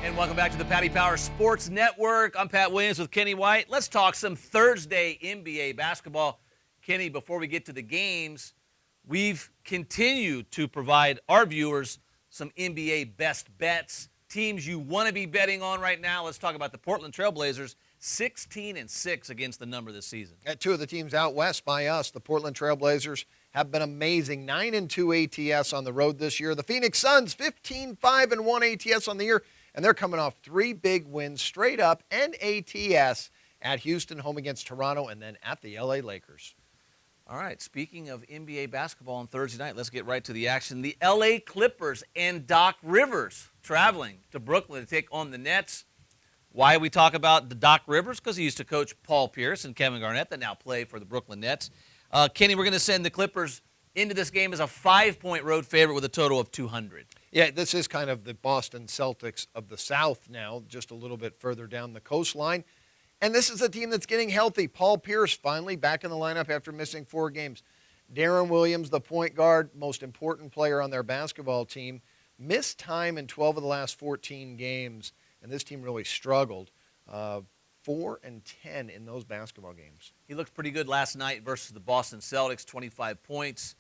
And welcome back to the Paddy Power Sports Network. I'm Pat Williams with Kenny White. Let's talk some Thursday NBA basketball. Kenny, before we get to the games, we've continued to provide our viewers some NBA best bets, teams you want to be betting on right now. Let's talk about the Portland Trail Blazers, 16-6 against the number this season. At two of the teams out west by us, the Portland Trail Blazers have been amazing. 9-2 ATS on the road this year. The Phoenix Suns, 15-5-1 ATS on the year. And they're coming off three big wins straight up and ATS at Houston, home against Toronto, and then at the LA Lakers. All right, speaking of NBA basketball on Thursday night, let's get right to the action. The LA Clippers and Doc Rivers traveling to Brooklyn to take on the Nets. Why we talk about the Doc Rivers? Because he used to coach Paul Pierce and Kevin Garnett that now play for the Brooklyn Nets. Kenny, we're going to send the Clippers into this game as a 5-point road favorite with a total of 200. Yeah, this is kind of the Boston Celtics of the South now, just a little bit further down the coastline. And this is a team that's getting healthy. Paul Pierce finally back in the lineup after missing 4 games. Deron Williams, the point guard, most important player on their basketball team, missed time in 12 of the last 14 games, and this team really struggled. 4-10 in those basketball games. He looked pretty good last night versus the Boston Celtics, 25 points.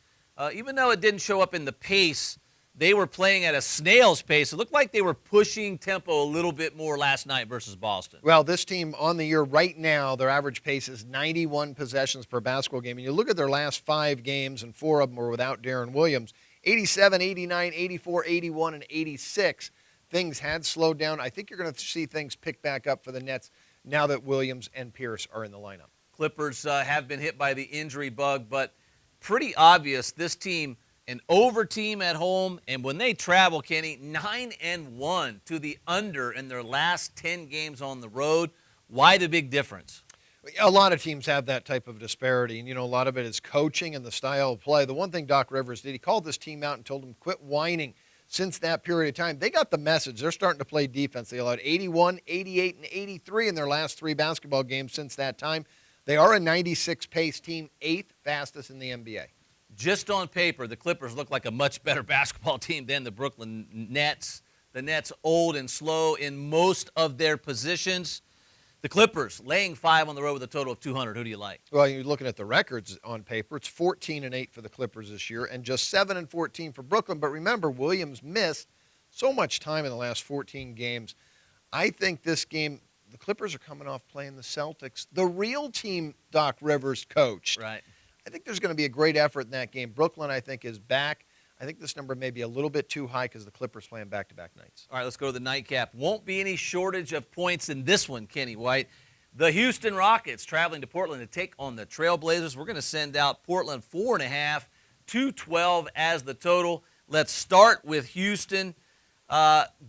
Even though it didn't show up in the pace, they were playing at a snail's pace. It looked like they were pushing tempo a little bit more last night versus Boston. Well, this team on the year right now, their average pace is 91 possessions per basketball game. And you look at their last 5 games, and 4 of them were without Deron Williams, 87, 89, 84, 81, and 86. Things had slowed down. I think you're going to see things pick back up for the Nets now that Williams and Pierce are in the lineup. Clippers have been hit by the injury bug, but pretty obvious this team, an over team at home, and when they travel, Kenny, 9-1 to the under in their last 10 games on the road. Why the big difference? A lot of teams have that type of disparity, and, a lot of it is coaching and the style of play. The one thing Doc Rivers did, he called this team out and told them, quit whining. Since that period of time, they got the message. They're starting to play defense. They allowed 81, 88, and 83 in their last 3 basketball games since that time. They are a 96 pace team, 8th fastest in the NBA. Just on paper, the Clippers look like a much better basketball team than the Brooklyn Nets. The Nets old and slow in most of their positions. The Clippers laying 5 on the road with a total of 200. Who do you like? Well, you're looking at the records on paper. It's 14-8 for the Clippers this year and just 7-14 for Brooklyn. But remember, Williams missed so much time in the last 14 games. I think this game, the Clippers are coming off playing the Celtics, the real team Doc Rivers coached. Right. I think there's going to be a great effort in that game. Brooklyn, I think, is back. I think this number may be a little bit too high because the Clippers playing back-to-back nights. All right, let's go to the nightcap. Won't be any shortage of points in this one, Kenny White. The Houston Rockets traveling to Portland to take on the Trail Blazers. We're going to send out Portland 4.5, 212 as the total. Let's start with Houston.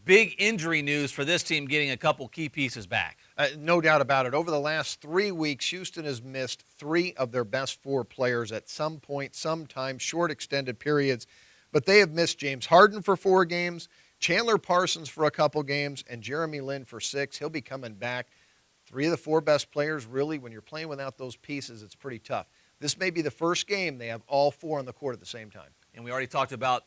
Big injury news for this team getting a couple key pieces back. No doubt about it. Over the last 3 weeks, Houston has missed 3 of their best 4 players at some point, sometime, short extended periods. But they have missed James Harden for 4 games, Chandler Parsons for a couple games, and Jeremy Lin for 6. He'll be coming back. 3 of the 4 best players, really, when you're playing without those pieces, it's pretty tough. This may be the first game they have all 4 on the court at the same time. And we already talked about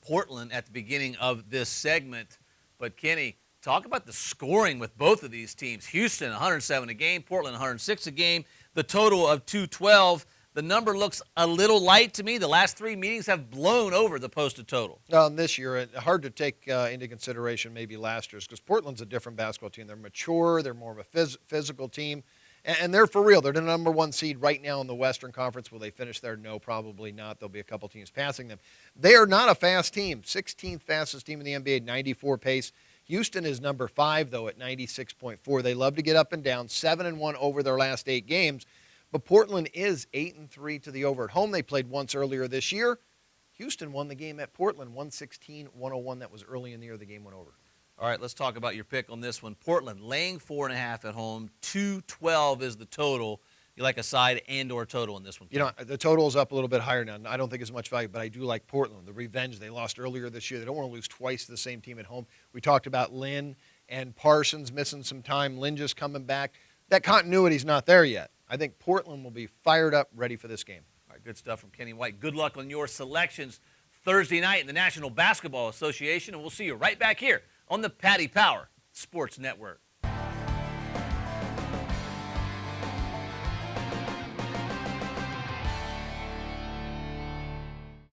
Portland at the beginning of this segment. But, Kenny, talk about the scoring with both of these teams. Houston, 107 a game. Portland, 106 a game. The total of 212. The number looks a little light to me. The last 3 meetings have blown over the posted total. This year, hard to take into consideration maybe last year's because Portland's a different basketball team. They're mature. They're more of a physical team. And they're for real. They're the number 1 seed right now in the Western Conference. Will they finish there? No, probably not. There'll be a couple teams passing them. They are not a fast team. 16th fastest team in the NBA, 94 pace. Houston is number 5, though, at 96.4. They love to get up and down, 7-1 over their last 8 games. But Portland is 8-3 to the over at home. They played once earlier this year. Houston won the game at Portland, 116-101. That was early in the year the game went over. All right, let's talk about your pick on this one. Portland laying 4.5 at home. 212 is the total. You like a side and or total in this one? The total is up a little bit higher now. I don't think as much value, but I do like Portland. The revenge they lost earlier this year. They don't want to lose twice to the same team at home. We talked about Lin and Parsons missing some time. Lin just coming back. That continuity's not there yet. I think Portland will be fired up, ready for this game. All right, good stuff from Kenny White. Good luck on your selections Thursday night in the National Basketball Association, and we'll see you right back here on the Paddy Power Sports Network.